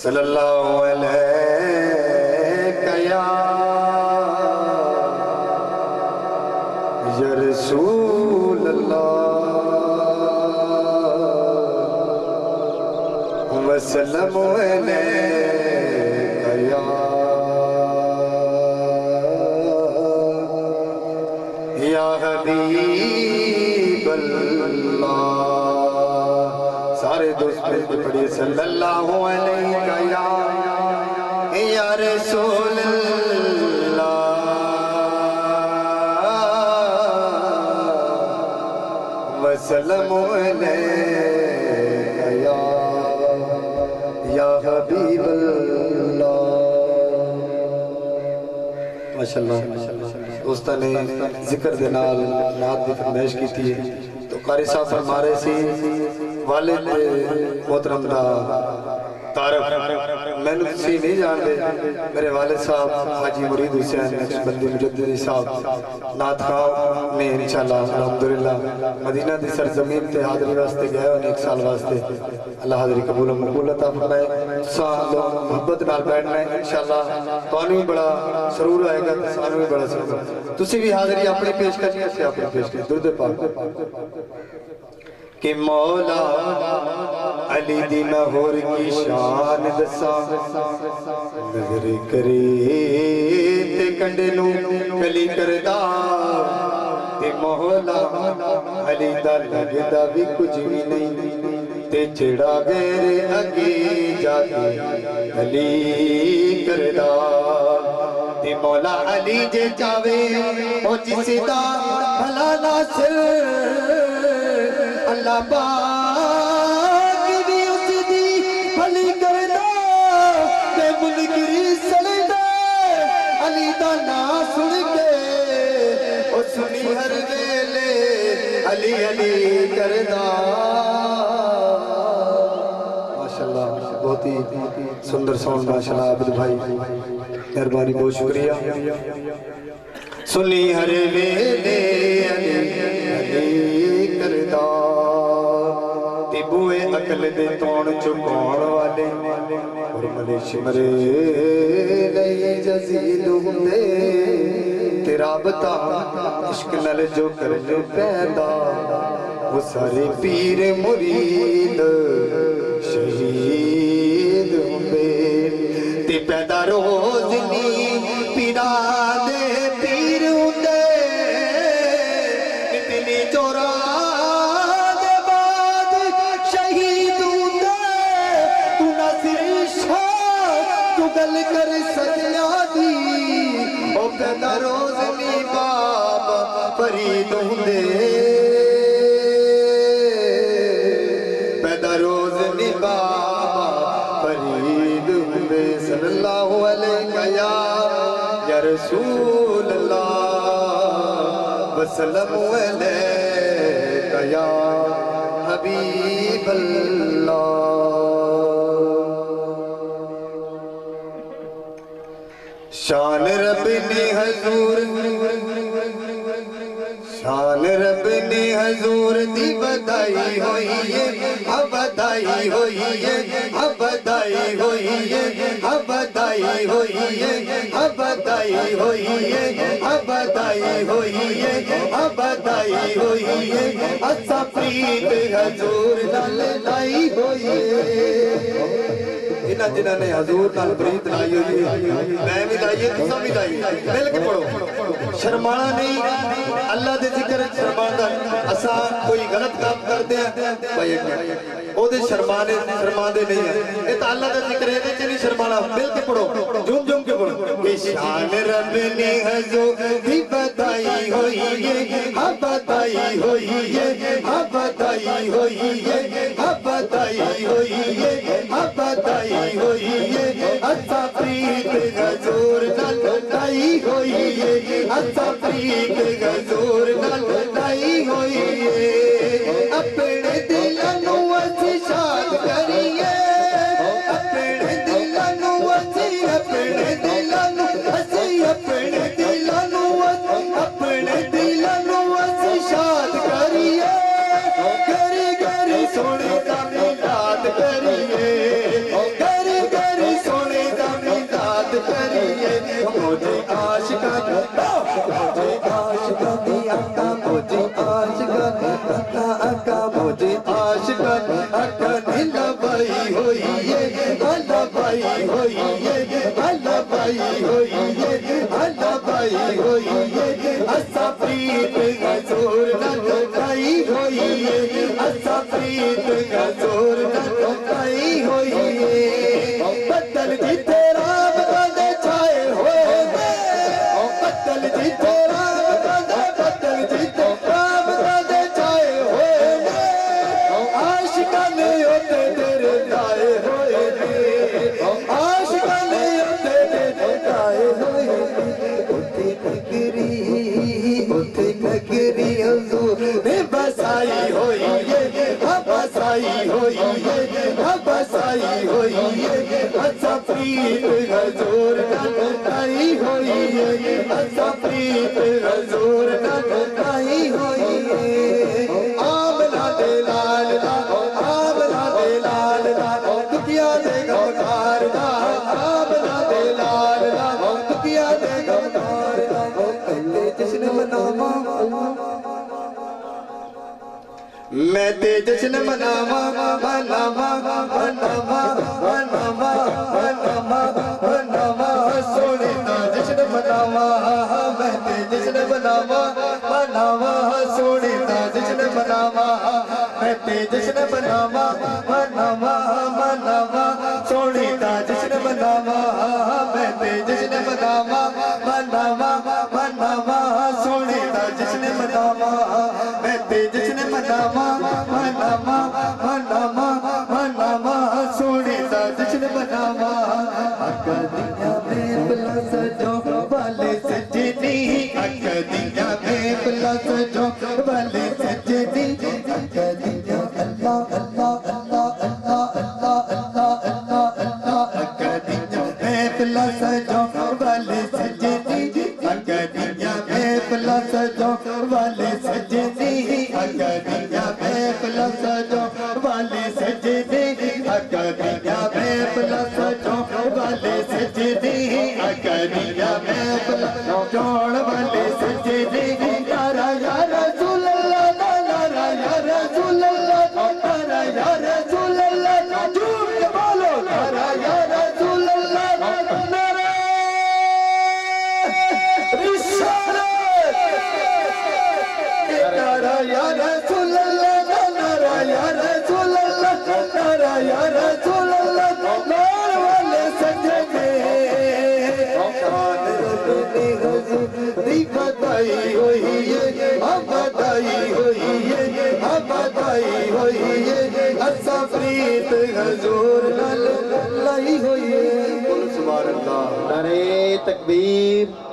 صلی اللہ علیہ یا رسول اللہ وسلم علیہ یا حبیب اللہ سارے دوست مل کے پڑھیے صلی اللہ علیہ یا رسول اللہ وسلم علیہ یا حبیب اللہ ماشاءاللہ دوستہ نے ذکر دے نال نعت دی فرمائش کی تھی تو قاری صاحب فرما رہے سی والد محترم دا تعارف میں نے کسی نہیں جان دے میرے والد صاحب حاجی مرید حسین نقشبندی مجددی صاحب نعت خواہ میں انشاءاللہ الحمدللہ مدینہ دی سرزمین تے حاضری واسطے گئے ہونے ایک سال واسطے اللہ حاضری قبول و مقبول عطا فرمائے سانو محبت نال بیٹھنا ہے انشاءاللہ تو انہوں بھی بڑا سرور آئے گا سانو بھی بڑا سرور تسی بھی حاضری اپنی پیش کرنی ہے اپنی پیش کرنی درد پاک کہ مولا علی دی مہور کی شان دسا نظر کرے تے کنڈے نو کلی کردہ تے مولا علی دا لگدہ بھی کچھ بھی نہیں تے چڑا غیر اگے جاتے علی کردہ تے مولا علی جے چاوے او جس دا بھلا ناصر اللہ پاک بھی اس دی بھلی کردا تے منکری سڑدا علی دا نام سن کے او سنی ہر ویلے علی علی کردا ماشاءاللہ بہت ہی سندر ساؤنڈ ماشاءاللہ عابد بھائی مہربانی بہت شکریہ سنی ہر ویلے علی علی کردا بوئے عقل دے تون چکون والے اور ملے شمرے لئی جزید ہوندے تیرا بتا عشق نل جو کرنے پیدا وہ سارے پیر مرید شہید ہوندے تے پیدا روز نی پیرا دے پیر ہوندے اتنی چورا گل کر سجیا دی او پیدا روز نی بابا فرید ہوندے پیدا روز نی بابا فرید ہوندے صلی اللہ علیہ یا رسول اللہ وسلم علیہ یا حبیب اللہ شان رب نے حضور دی بدائی ہوئی ہے بدائی ہوئی ہے بدائی ہوئی ہے بدائی ہوئی ہے بدائی ہوئی ہے بدائی ہوئی ہے بدائی ہوئی ہے اسا پریت حضور نال لائی ہوئی ہے جنہ نے حضور نال پریت لائی ہوئی میں بھی لائیے تساں بھی لائیے مل کے پڑھو شرمانا نہیں اللہ دے ذکر شرمانا اساں کوئی غلط کام کرتے ہیں بھائی ایک منٹ او دے شرمانے نہیں ہیں اے تا اللہ دے ذکر ہے تے نہیں شرمانا مل کے پڑھو جھوم جھوم کے پڑھو کہ شان رب نے حضور دی بدائی ہوئی ہے بدائی ہوئی ہے بدائی ہوئی ہے بدائی ہوئی ہے بدائی ہوئی ہے اسا پریت حضور نال لائی ہوئی ہے اسا پریت حضور نال لائی ہوئی ہے اپنے دلاں نوں اسی شاد کریے اپنے دلاں نوں اسی اپنے دلاں نوں اسی اپنے دلاں نوں اپنے دلاں نوں اسی شاد کریے کری کری سونے دا میلاد کریے کری کری اللہ بائی ہوئی اللہ بائی ہوئی اللہ بائی ہوئی اسا پریت حضور لگائی ہوئی اسا پریت حضور لگائی ہوئی بدل جیتے رام دے چھائے ہوئے بدل جیتے رام بدل جیتے رام دے چھائے ہوئے عاشقان ہوتے تیرے لائے ہوئے عاشقان ہوتے تیرے لائے ہوئے اٹھے کگری حضور نے بسائی ہوئی بسائی ہوئی بسائی ہوئی اسا پریت حضور لگائی ہوئی اسا پریت حضور لگائی ہوئی آمنہ دے لال دا آمنہ دے لال دا دکیا دے گمکار دا آمنہ دے لال دا دکیا دے گمکار دا پہلے جشن مناواں میں تے جشن مناواں مناواں مناواں مناواں مناواں مناواں سونے دا جشن مناواں میں تے جشن مناواں مناواں سونے دا جشن مناواں میں تے جشن مناواں مناواں مناواں سونے دا جشن مناواں میں تے جشن مناواں مناواں مناواں سونے دا جشن مناواں میں تے جشن مناواں مناواں مناواں مناواں سونے دا جشن مناواں اکدیاں میں بلا سجو والے سجدی اکدیاں میں بلا سجو والے سجدی اکدیاں اللہ اللہ اللہ اللہ اللہ اللہ اللہ اللہ اکدیاں میں بلا سجو والے سجدی اکدیاں میں بلا سجو والے سجدی اکدیاں میں بلا سجو والے سجدی اکدیاں میں بلا سجو والے سجدی اکدیاں میں بلا جوڑ والے سجدی نعرہ یا رسول اللہ نعرہ یا رسول اللہ نعرہ یا رسول اللہ جھوم کے بولو نعرہ یا رسول اللہ نعرہ رسالت نعرہ یا رسول اللہ نعرہ یا رسول اللہ نعرہ یا رسول اللہ نعرہ والے سجدے شان رب نے حضور دی بدائی ہوئی بدائی ہوئی بدائی ہوئی اسا پریت حضور لائی ہوئی سبحان اللہ نعرہ تکبیر